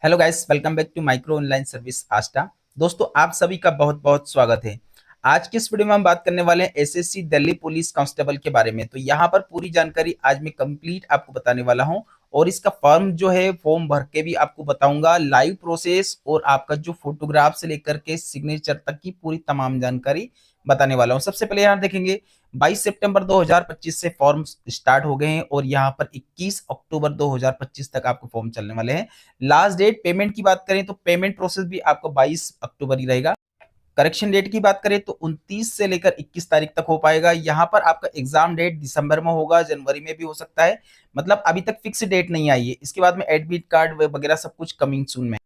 Hello guys, welcome back to micro online service आस्टा। दोस्तों, आप सभी का बहुत बहुत स्वागत है। आज की इस वीडियो में हम बात करने वाले हैं एसएससी दिल्ली पुलिस कांस्टेबल के बारे में। तो यहाँ पर पूरी जानकारी आज मैं कंप्लीट आपको बताने वाला हूँ और इसका फॉर्म जो है फॉर्म भर के भी आपको बताऊंगा, लाइव प्रोसेस और आपका जो फोटोग्राफ से लेकर के सिग्नेचर तक की पूरी तमाम जानकारी बताने वाला हूँ। सबसे पहले यहाँ देखेंगे 22 सितंबर 2025 से फॉर्म स्टार्ट हो गए हैं और यहाँ पर 21 अक्टूबर 2025 तक आपको फॉर्म चलने वाले हैं। लास्ट डेट पेमेंट की बात करें तो पेमेंट प्रोसेस भी आपको 22 अक्टूबर ही रहेगा। करेक्शन डेट की बात करें तो 29 से लेकर 21 तारीख तक हो पाएगा। यहाँ पर आपका एग्जाम डेट दिसंबर में होगा, जनवरी में भी हो सकता है। मतलब अभी तक फिक्स डेट नहीं आई है। इसके बाद में एडमिट कार्ड वगैरह सब कुछ कमिंग सून में।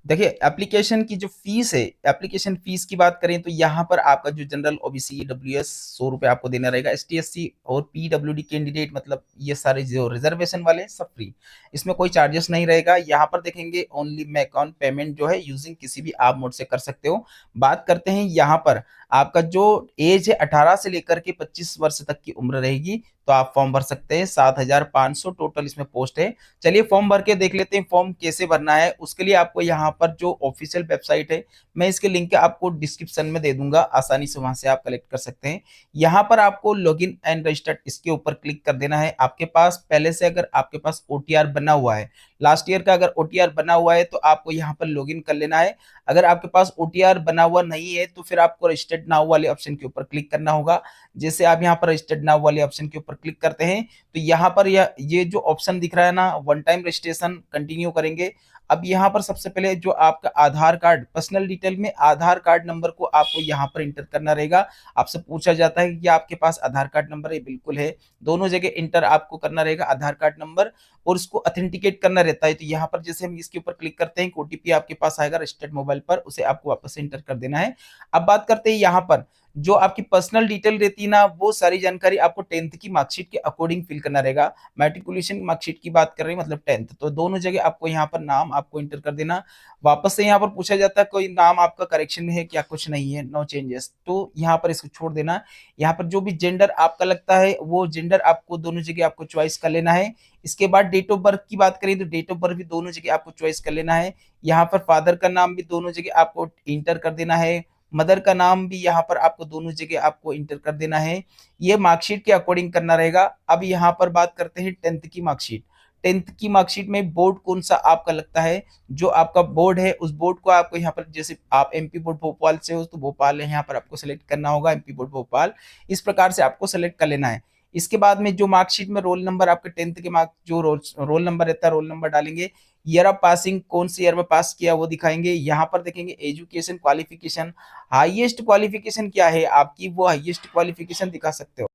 देखिए, एप्लीकेशन की जो फीस है, एप्लीकेशन फीस की बात करें तो यहाँ पर आपका जो जनरल ओबीसी ईडब्ल्यूएस 100 रुपये आपको देना रहेगा। एसटी एससी और पीडब्ल्यूडी कैंडिडेट, मतलब ये सारे जो रिजर्वेशन वाले सब फ्री, इसमें कोई चार्जेस नहीं रहेगा। यहाँ पर देखेंगे ओनली मेक ऑन पेमेंट जो है यूजिंग किसी भी आप मोड से कर सकते हो। बात करते हैं यहाँ पर आपका जो एज है 18 से लेकर के 25 वर्ष तक की उम्र रहेगी, तो आप फॉर्म भर सकते हैं। 7,500 टोटल इसमें पोस्ट है। चलिए फॉर्म भर के देख लेते हैं फॉर्म कैसे भरना है। उसके लिए आपको यहाँ पर जो ऑफिशियल वेबसाइट है, मैं इसके लिंक आपको डिस्क्रिप्शन में दे दूंगा, आसानी से वहां से आप कलेक्ट कर सकते हैं। यहाँ पर आपको लॉगिन एंड रजिस्टर्ड इसके ऊपर क्लिक कर देना है। आपके पास पहले से अगर आपके पास ओटीआर बना हुआ है, लास्ट ईयर का अगर ओटीआर बना हुआ है तो आपको यहाँ पर लॉगिन कर लेना है। अगर आपके पास ओटीआर बना हुआ नहीं है तो फिर आपको रजिस्टर्ड नाउ वाले ऑप्शन के ऊपर क्लिक करना होगा। जैसे आप यहाँ पर रजिस्टर्ड नाउ वाले ऑप्शन के ऊपर क्लिक करते हैं तो यहाँ पर ये जो ऑप्शन दिख रहा है ना, वन टाइम रजिस्ट्रेशन कंटिन्यू करेंगे। अब यहाँ पर सबसे पहले जो आपका आधार कार्ड, पर्सनल डिटेल में आधार कार्ड नंबर को आपको यहाँ पर इंटर करना रहेगा। आपसे पूछा जाता है कि आपके पास आधार कार्ड नंबर है, बिल्कुल है। दोनों जगह इंटर आपको करना रहेगा आधार कार्ड नंबर, और उसको अथेंटिकेट करना रहता है। तो यहाँ पर जैसे हम इसके ऊपर क्लिक करते हैं, ओटीपी आपके पास आएगा रजिस्टर्ड मोबाइल पर, उसे आपको वापस से इंटर कर देना है। अब बात करते हैं यहाँ पर जो आपकी पर्सनल डिटेल रहती है ना, वो सारी जानकारी आपको 10th की मार्कशीट के अकॉर्डिंग फिल करना रहेगा। मैट्रिकुलेशन की मार्कशीट की बात कर रहे हैं, मतलब 10th, तो दोनों जगह आपको यहाँ पर नाम आपको इंटर कर देना। वापस से यहाँ पर पूछा जाता है कोई नाम आपका करेक्शन में है क्या, कुछ नहीं है, नो चेंजेस, तो यहाँ पर इसको छोड़ देना। यहाँ पर जो भी जेंडर आपका लगता है वो जेंडर आपको दोनों जगह आपको चॉइस कर लेना है। इसके बाद डेट ऑफ बर्थ की बात करें तो डेट ऑफ बर्थ भी दोनों जगह आपको चॉइस कर लेना है। यहाँ पर फादर का नाम भी दोनों जगह आपको इंटर कर देना है। मदर का नाम भी यहाँ पर आपको दोनों जगह आपको इंटर कर देना है। ये मार्कशीट के अकॉर्डिंग करना रहेगा। अब यहाँ पर बात करते हैं 10th की मार्कशीट। 10th की मार्कशीट में बोर्ड कौन सा आपका लगता है, जो आपका बोर्ड है उस बोर्ड को आपको यहाँ पर, जैसे आप एमपी बोर्ड भोपाल से हो तो भोपाल है, यहाँ पर आपको सेलेक्ट करना होगा एमपी बोर्ड भोपाल। इस प्रकार से आपको सेलेक्ट कर लेना है। इसके बाद में जो मार्कशीट में रोल नंबर आपके 10th के मार्क जो रोल नंबर रहता है, रोल नंबर डालेंगे। ईयर ऑफ पासिंग, कौन सी ईयर में पास किया वो दिखाएंगे। यहाँ पर देखेंगे एजुकेशन क्वालिफिकेशन, हाईएस्ट क्वालिफिकेशन क्या है आपकी, वो हाईएस्ट क्वालिफिकेशन दिखा सकते हो।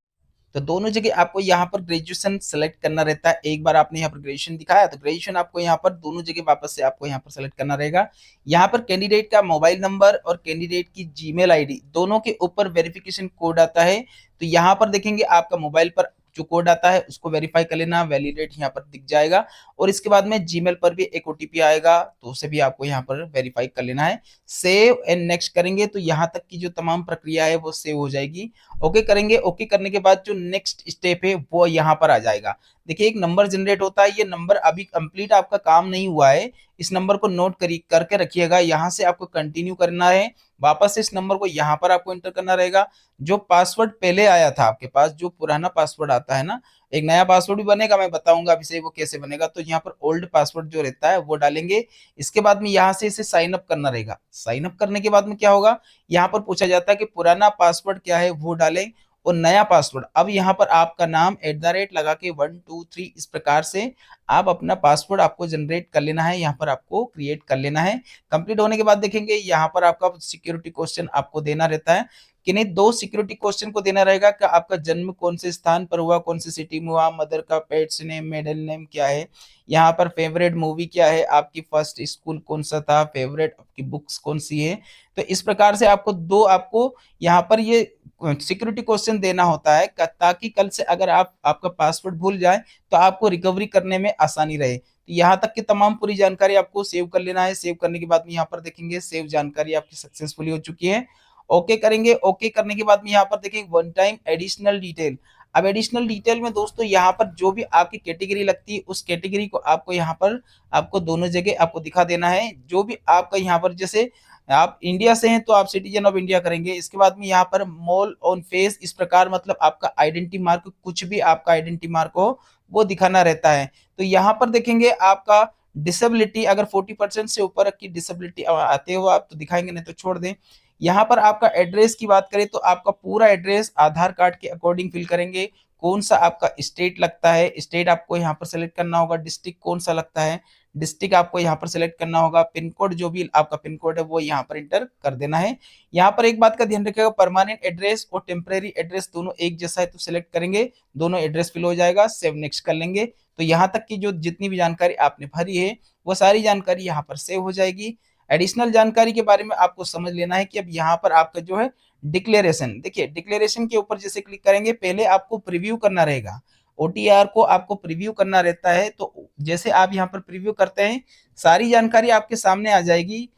तो दोनों जगह आपको यहाँ पर ग्रेजुएशन सेलेक्ट करना रहता है। एक बार आपने यहाँ पर ग्रेजुएशन दिखाया तो ग्रेजुएशन आपको यहाँ पर दोनों जगह वापस से आपको यहाँ पर सेलेक्ट करना रहेगा। यहाँ पर कैंडिडेट का मोबाइल नंबर और कैंडिडेट की जीमेल आईडी दोनों के ऊपर वेरिफिकेशन कोड आता है। तो यहाँ पर देखेंगे आपका मोबाइल पर जो कोड आता है उसको वेरीफाई कर लेना, वैलिडेट यहाँ पर दिख जाएगा। और इसके बाद में जीमेल पर भी एक ओटीपी आएगा, तो उसे भी आपको यहाँ पर वेरीफाई कर लेना है। सेव एंड नेक्स्ट करेंगे तो यहाँ तक की जो तमाम प्रक्रिया है वो सेव हो जाएगी। ओके करेंगे। ओके करने के बाद जो नेक्स्ट स्टेप है वो यहाँ पर आ जाएगा। देखिए, एक नंबर जनरेट होता है, ये नंबर अभी कंप्लीट आपका काम नहीं हुआ है। इस नंबर को नोट करके रखिएगा। यहाँ से आपको कंटिन्यू करना है। वापस से इस नंबर को यहाँ पर आपको एंटर करना रहेगा। जो पासवर्ड पहले आया था आपके पास, जो पुराना पासवर्ड आता है ना, एक नया पासवर्ड भी बनेगा, मैं बताऊंगा अभी से वो कैसे बनेगा। तो यहाँ पर ओल्ड पासवर्ड जो रहता है वो डालेंगे। इसके बाद में यहाँ से इसे साइन अप करना रहेगा। साइन अप करने के बाद में क्या होगा, यहाँ पर पूछा जाता है कि पुराना पासवर्ड क्या है वो डालें और नया पासवर्ड। अब यहाँ पर आपका नाम @ लगा के 1 2 3 इस प्रकार से आप अपना पासवर्ड आपको जनरेट कर लेना है, यहाँ पर आपको क्रिएट कर लेना है। कंप्लीट होने के बाद देखेंगे यहाँ पर आपका सिक्योरिटी क्वेश्चन आपको देना रहता है कि नहीं, 2 सिक्योरिटी क्वेश्चन को देना रहेगा कि आपका जन्म कौन से स्थान पर हुआ, कौन सी सिटी में हुआ, मदर का पेट्स नेम, मिडिल नेम क्या है, यहाँ पर फेवरेट मूवी क्या है, आपकी फर्स्ट स्कूल कौन सा था, फेवरेट आपकी बुक्स कौन सी है। तो इस प्रकार से आपको यहाँ पर ये सिक्योरिटी क्वेश्चन देना होता है ताकि कल से अगर आपका पासवर्ड भूल जाए तो आपको रिकवरी करने में आसानी रहे। तो यहाँ तक की तमाम पूरी जानकारी आपको सेव कर लेना है। सेव करने के बाद में यहाँ पर देखेंगे सेव जानकारी आपकी सक्सेसफुली हो चुकी है। ओके करेंगे। ओके करने के बाद में यहाँ पर देखेंगे वन टाइम एडिशनल डिटेल, अब एडिशनल डिटेल में दोस्तों यहाँ पर जो भी आपकी कैटेगरी लगती है उस कैटेगरी को आपको यहाँ पर आपको दोनों जगह आपको दिखा देना है। जो भी आपका यहाँ पर जैसे आप इंडिया से हैं तो आप सिटीजन ऑफ इंडिया करेंगे। इसके बाद में यहाँ पर मोल ऑन फेस, इस प्रकार मतलब आपका आइडेंटिटी मार्क, कुछ भी आपका आइडेंटिटी मार्क हो वो दिखाना रहता है। तो यहाँ पर देखेंगे आपका डिसेबिलिटी, अगर 40% से ऊपर की डिसेबिलिटी आते हो आप तो दिखाएंगे, नहीं तो छोड़ दें। यहाँ पर आपका एड्रेस की बात करें तो आपका पूरा एड्रेस आधार कार्ड के अकॉर्डिंग फिल करेंगे। कौन सा आपका स्टेट लगता है, स्टेट आपको यहाँ पर सेलेक्ट करना होगा। डिस्ट्रिक्ट कौन सा लगता है, डिस्ट्रिक्ट आपको यहाँ पर सेलेक्ट करना होगा। पिन कोड, जो भी आपका पिन कोड है वो यहाँ पर इंटर कर देना है। यहाँ पर एक बात का ध्यान रखिएगा, परमानेंट एड्रेस और टेम्परेरी एड्रेस दोनों एक जैसा है तो सिलेक्ट करेंगे, दोनों एड्रेस फिल हो जाएगा, सेव नेक्स्ट कर लेंगे। तो यहाँ तक की जो जितनी भी जानकारी आपने भरी है वो सारी जानकारी यहाँ पर सेव हो जाएगी। एडिशनल जानकारी के बारे में आपको समझ लेना है कि अब यहाँ पर आपका जो है डिक्लेरेशन, देखिए डिक्लेरेशन के ऊपर जैसे क्लिक करेंगे, पहले आपको प्रीव्यू करना रहेगा। ओटीआर को आपको प्रीव्यू करना रहता है। तो जैसे आप यहाँ पर प्रीव्यू करते हैं सारी जानकारी आपके सामने आ जाएगी।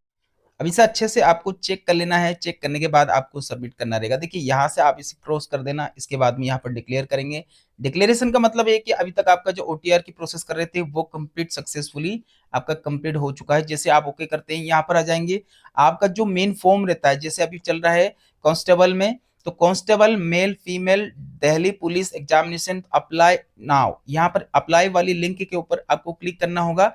अब इसे अच्छे से आपको चेक कर लेना है। चेक करने के बाद आपको सबमिट करना रहेगा। देखिए यहाँ से आप इसे क्रॉस कर देना, इसके बाद में यहाँ पर डिक्लेयर करेंगे। डिक्लेरेशन का मतलब है कि अभी तक आपका जो ओटीआर की प्रोसेस कर रहे थे वो कंप्लीट सक्सेसफुली आपका कंप्लीट हो चुका है। जैसे आप ओके करते हैं यहाँ पर आ जाएंगे, आपका जो मेन फॉर्म रहता है, जैसे अभी चल रहा है कांस्टेबल में, तो constable male female Delhi police examination apply now, यहाँ पर अप्लाई वाली लिंक के ऊपर आपको क्लिक करना होगा।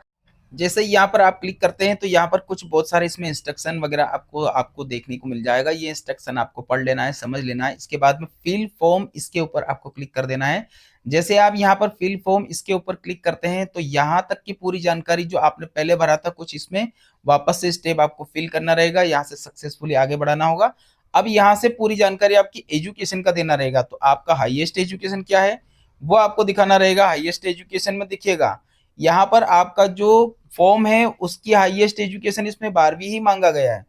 जैसे यहाँ पर आप क्लिक करते हैं तो यहाँ पर कुछ बहुत सारे इसमें इंस्ट्रक्शन वगैरह आपको आपको देखने को मिल जाएगा। ये इंस्ट्रक्शन आपको पढ़ लेना है, समझ लेना है। इसके बाद में फिल फॉर्म, इसके ऊपर आपको क्लिक कर देना है। जैसे आप यहाँ पर फिल फॉर्म इसके ऊपर क्लिक करते हैं तो यहाँ तक की पूरी जानकारी जो आपने पहले भरा था कुछ इसमें वापस से स्टेप आपको फिल करना रहेगा, यहाँ से सक्सेसफुली आगे बढ़ाना होगा। अब यहाँ से पूरी जानकारी आपकी एजुकेशन का देना रहेगा। तो आपका हाईएस्ट एजुकेशन क्या है वो आपको दिखाना रहेगा। हाईएस्ट एजुकेशन में देखिएगा यहाँ पर आपका जो फॉर्म है उसकी हाईएस्ट एजुकेशन इसमें 12वीं ही मांगा गया है,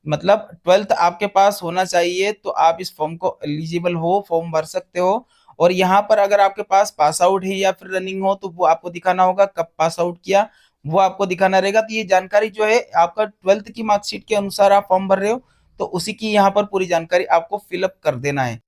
मतलब 12th आपके पास होना चाहिए तो आप इस फॉर्म को एलिजिबल हो, फॉर्म भर सकते हो। और यहाँ पर अगर आपके पास पास आउट है या फिर रनिंग हो तो वो आपको दिखाना होगा, कब पास आउट किया वो आपको दिखाना रहेगा। तो ये जानकारी जो है आपका 12th की मार्कशीट के अनुसार आप फॉर्म भर रहे हो तो उसी की यहाँ पर पूरी जानकारी आपको फिलअप कर देना है।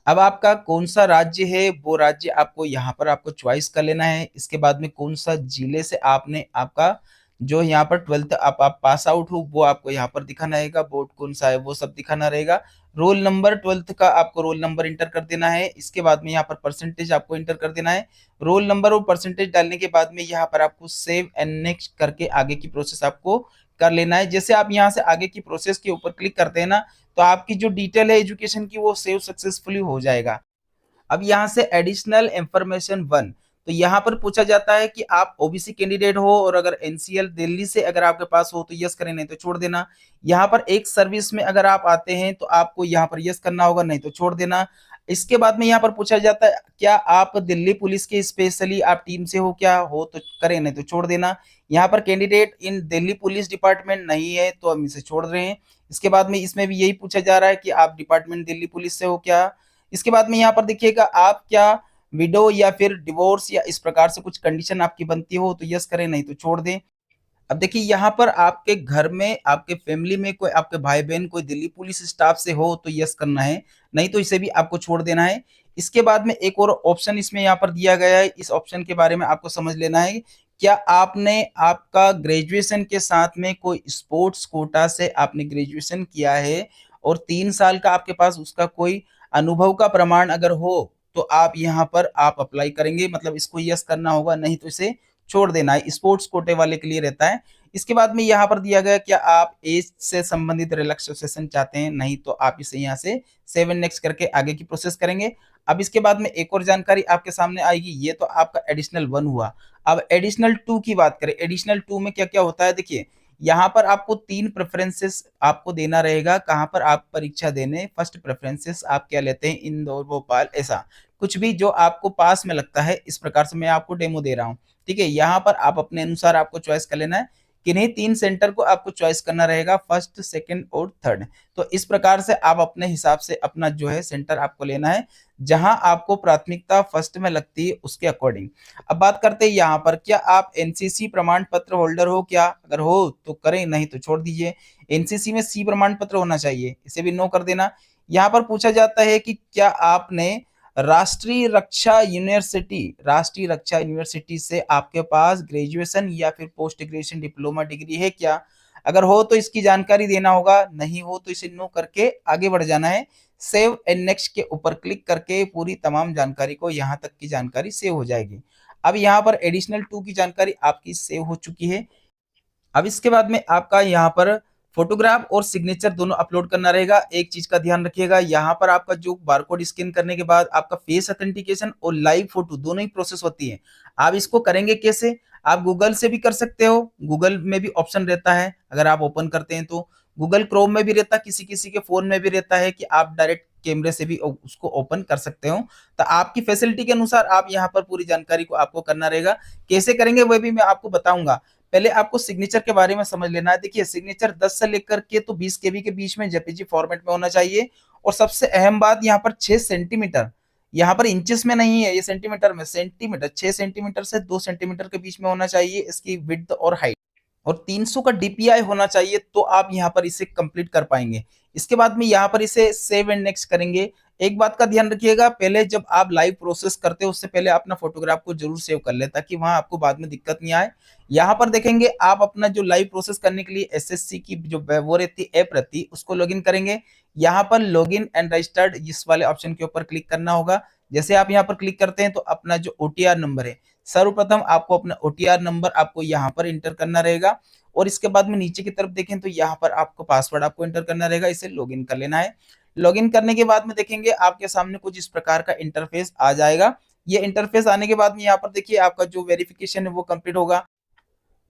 अब आपका कौन सा राज्य है वो राज्य आपको यहाँ पर आपको चॉइस कर लेना है। इसके बाद में कौन सा जिले से आपने आपका जो यहाँ पर 12th आप पास आउट हो वो आपको यहाँ पर दिखाना रहेगा। बोर्ड कौन सा है वो सब दिखाना रहेगा। रोल नंबर 12th का आपको रोल नंबर इंटर कर देना है। इसके बाद में यहाँ पर परसेंटेज आपको इंटर कर देना है। रोल नंबर और परसेंटेज डालने के बाद में यहाँ पर आपको सेव एंड नेक्स्ट करके आगे की प्रोसेस आपको कर लेना है। जैसे आप यहाँ से आगे की प्रोसेस के ऊपर क्लिक करते हैं ना तो आपकी जो डिटेल है एजुकेशन की वो सेव सक्सेसफुली हो जाएगा। अब यहाँ से एडिशनल इंफॉर्मेशन 1, तो यहाँ पर पूछा जाता है कि आप ओबीसी कैंडिडेट हो और अगर एनसीएल दिल्ली से अगर आपके पास हो तो यस करें, नहीं तो छोड़ देना। यहाँ पर एक सर्विस में अगर आप आते हैं तो आपको यहाँ पर यस करना होगा, नहीं तो छोड़ देना। इसके बाद में यहाँ पर पूछा जाता है क्या आप दिल्ली पुलिस के स्पेशली आप टीम से हो, क्या हो तो करें, नहीं तो छोड़ देना। यहाँ पर candidate in Delhi police department नहीं है तो हम इसे छोड़ रहे हैं। इसके बाद में इसमें भी यही पूछा जा रहा है कि आप डिपार्टमेंट दिल्ली पुलिस से हो क्या। इसके बाद में यहाँ पर देखिएगा आप क्या विडो या फिर डिवोर्स या इस प्रकार से कुछ कंडीशन आपकी बनती हो तो यस करें, नहीं तो छोड़ दें। अब देखिए यहाँ पर आपके घर में आपके फैमिली में कोई आपके भाई बहन कोई दिल्ली पुलिस स्टाफ से हो तो यस करना है, नहीं तो इसे भी आपको छोड़ देना है। इसके बाद में एक और ऑप्शन इसमें यहाँ पर दिया गया है, इस ऑप्शन के बारे में आपको समझ लेना है। क्या आपने आपका ग्रेजुएशन के साथ में कोई स्पोर्ट्स कोटा से आपने ग्रेजुएशन किया है और 3 साल का आपके पास उसका कोई अनुभव का प्रमाण अगर हो तो आप यहाँ पर आप अप्लाई करेंगे, मतलब इसको यस करना होगा, नहीं तो इसे छोड़ देना है। स्पोर्ट्स कोटे वाले के लिए रहता है। इसके बाद में यहाँ पर दिया गया क्या आप एज से संबंधित रिलैक्सेशन चाहते हैं, नहीं तो आप इसे यहाँ से 7 नेक्स्ट करके आगे की प्रोसेस करेंगे। अब इसके बाद में एक और जानकारी आपके सामने आएगी, ये तो आपका एडिशनल 1 हुआ। अब एडिशनल 2 की बात करें, एडिशनल 2 में क्या क्या होता है देखिए यहाँ पर आपको 3 प्रेफरेंसेस आपको देना रहेगा कहाँ पर आप परीक्षा देने। फर्स्ट प्रेफरेंसेस आप क्या लेते हैं, इंदौर भोपाल, ऐसा कुछ भी जो आपको पास में लगता है। इस प्रकार से मैं आपको डेमो दे रहा हूँ, ठीक है। यहाँ पर आप अपने अनुसार आपको चॉइस कर लेना है, किन्हीं 3 सेंटर को आपको चॉइस करना रहेगा, फर्स्ट सेकंड और थर्ड। तो इस प्रकार से आप अपने हिसाब से अपना जो है सेंटर आपको लेना है जहां आपको प्राथमिकता फर्स्ट में लगती है उसके अकॉर्डिंग। अब बात करते हैं यहाँ पर क्या आप एनसीसी प्रमाण पत्र होल्डर हो क्या, अगर हो तो करें, नहीं तो छोड़ दीजिए। एनसीसी में सी प्रमाण पत्र होना चाहिए, इसे भी नो कर देना। यहाँ पर पूछा जाता है कि क्या आपने राष्ट्रीय रक्षा यूनिवर्सिटी से आपके पास ग्रेजुएशन या फिर पोस्ट ग्रेजुएशन डिप्लोमा डिग्री है क्या? अगर हो तो इसकी जानकारी देना होगा, नहीं हो तो इसे नो करके आगे बढ़ जाना है। सेव एंड नेक्स्ट के ऊपर क्लिक करके पूरी तमाम जानकारी को, यहाँ तक की जानकारी सेव हो जाएगी। अब यहाँ पर एडिशनल 2 की जानकारी आपकी सेव हो चुकी है। अब इसके बाद में आपका यहाँ पर फोटोग्राफ और सिग्नेचर दोनों अपलोड करना रहेगा। एक चीज का ध्यान रखिएगा, यहाँ पर आपका जो बारकोड स्कैन करने के बाद आपका फेस ऑथेंटिकेशन और लाइव फोटो दोनों ही प्रोसेस होती है। आप इसको करेंगे कैसे? आप गूगल से भी कर सकते हो, गूगल में भी ऑप्शन रहता है अगर आप ओपन करते हैं तो। गूगल क्रोम में भी रहता है, किसी किसी के फोन में भी रहता है कि आप डायरेक्ट कैमरे से भी उसको ओपन कर सकते हो। तो आपकी फैसिलिटी के अनुसार आप यहाँ पर पूरी जानकारी को आपको करना रहेगा। कैसे करेंगे वह भी मैं आपको बताऊंगा। पहले आपको सिग्नेचर के बारे में समझ लेना है। देखिए, सिग्नेचर 10 से लेकर के तो 20 केबी के बीच में जेपीजी फॉर्मेट में होना चाहिए। और सबसे अहम बात, यहाँ पर 6 सेंटीमीटर, यहाँ पर इंचेस में नहीं है, ये सेंटीमीटर में, सेंटीमीटर 6 सेंटीमीटर से 2 सेंटीमीटर के बीच में होना चाहिए इसकी विड्थ और हाइट। और 300 का डीपीआई होना चाहिए, तो आप यहाँ पर इसे कंप्लीट कर पाएंगे। इसके बाद में यहाँ पर इसे सेव एंड नेक्स्ट करेंगे। एक बात का ध्यान रखिएगा, पहले जब आप लाइव प्रोसेस करते हो उससे पहले अपना फोटोग्राफ को जरूर सेव कर ले, ताकि वहां आपको बाद में दिक्कत नहीं आए। यहाँ पर देखेंगे आप अपना जो लाइव प्रोसेस करने के लिए एसएससी की जो वो रहती ऐप रहती उसको लॉगिन करेंगे। यहाँ पर लॉगिन एंड रजिस्टर्ड इस वाले ऑप्शन के ऊपर क्लिक करना होगा। जैसे आप यहाँ पर क्लिक करते हैं तो अपना जो ओटीआर नंबर है, सर्वप्रथम आपको अपना ओटीआर नंबर आपको यहाँ पर इंटर करना रहेगा। और इसके बाद में नीचे की तरफ देखें तो यहाँ पर आपको पासवर्ड आपको एंटर करना रहेगा, इसे लॉगिन कर लेना है। लॉगिन करने के बाद में देखेंगे आपके सामने कुछ इस प्रकार का इंटरफेस आ जाएगा। ये इंटरफेस आने के बाद में यहाँ पर देखिए आपका जो वेरिफिकेशन है वो कंप्लीट होगा।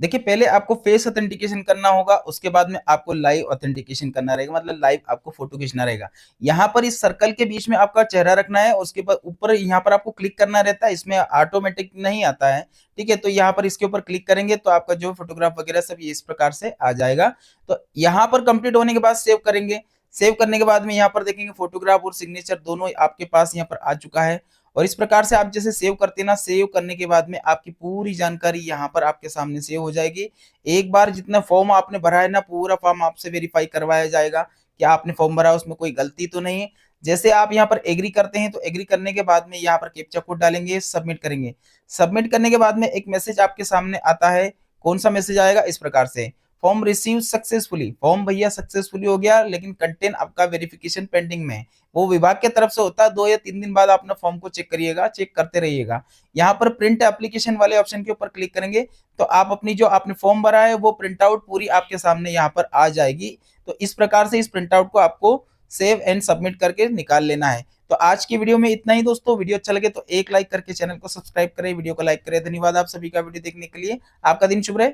देखिए, पहले आपको फेस ऑथेंटिकेशन करना होगा, उसके बाद में आपको लाइव ऑथेंटिकेशन करना रहेगा, मतलब लाइव आपको फोटो खींचना रहेगा। यहाँ पर इस सर्कल के बीच में आपका चेहरा रखना है, उसके बाद ऊपर यहाँ पर आपको क्लिक करना रहता है, इसमें ऑटोमेटिक नहीं आता है, ठीक है। तो यहाँ पर इसके ऊपर क्लिक करेंगे तो आपका जो फोटोग्राफ वगैरह सब ये इस प्रकार से आ जाएगा। तो यहाँ पर कंप्लीट होने के बाद सेव करेंगे। सेव करने के बाद में यहाँ पर देखेंगे फोटोग्राफ और सिग्नेचर दोनों आपके पास यहाँ पर आ चुका है। और इस प्रकार से आप जैसे सेव करते हैं ना, सेव करने के बाद में आपकी पूरी जानकारी यहाँ पर आपके सामने सेव हो जाएगी। एक बार जितना फॉर्म आपने भरा है ना, पूरा फॉर्म आपसे वेरीफाई करवाया जाएगा कि आपने फॉर्म भरा उसमें कोई गलती तो नहीं है। जैसे आप यहाँ पर एग्री करते हैं तो एग्री करने के बाद में यहाँ पर कैप्चा कोड डालेंगे, सबमिट करेंगे। सबमिट करने के बाद में एक मैसेज आपके सामने आता है। कौन सा मैसेज आएगा? इस प्रकार से, फॉर्म रिसीव सक्सेसफुली। फॉर्म भैया सक्सेसफुली हो गया, लेकिन कंटेंट आपका वेरिफिकेशन पेंडिंग में है। वो विभाग की तरफ से होता है, 2 या 3 दिन बाद अपना फॉर्म को चेक करिएगा, चेक करते रहिएगा। यहाँ पर प्रिंट एप्लीकेशन वाले ऑप्शन के ऊपर क्लिक करेंगे तो आप अपनी जो आपने फॉर्म भरा है वो प्रिंट आउट पूरी आपके सामने यहाँ पर आ जाएगी। तो इस प्रकार से इस प्रिंट आउट को आपको सेव एंड सबमिट करके निकाल लेना है। तो आज की वीडियो में इतना ही दोस्तों। वीडियो अच्छा लगे तो एक लाइक करके चैनल को सब्सक्राइब करें, वीडियो को लाइक करें। धन्यवाद आप सभी का वीडियो देखने के लिए। आपका दिन शुभ रहे।